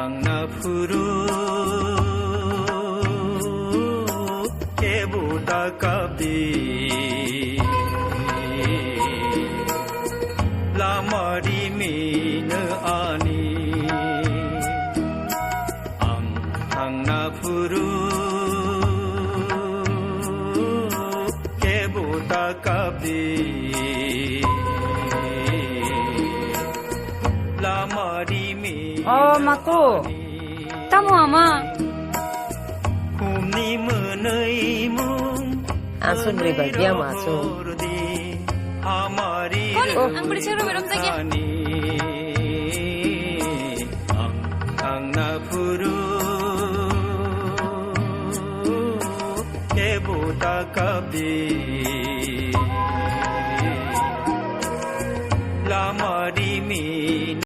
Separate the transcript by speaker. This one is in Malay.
Speaker 1: angna furu kebuta kapi lamari mine ani angna furu kebuta kapi
Speaker 2: Oh, maku. Tamu ama.
Speaker 3: Asun riba dia masuk.
Speaker 2: Oh, ang berisero meron lagi.
Speaker 1: Ang napuru kebuta kabi.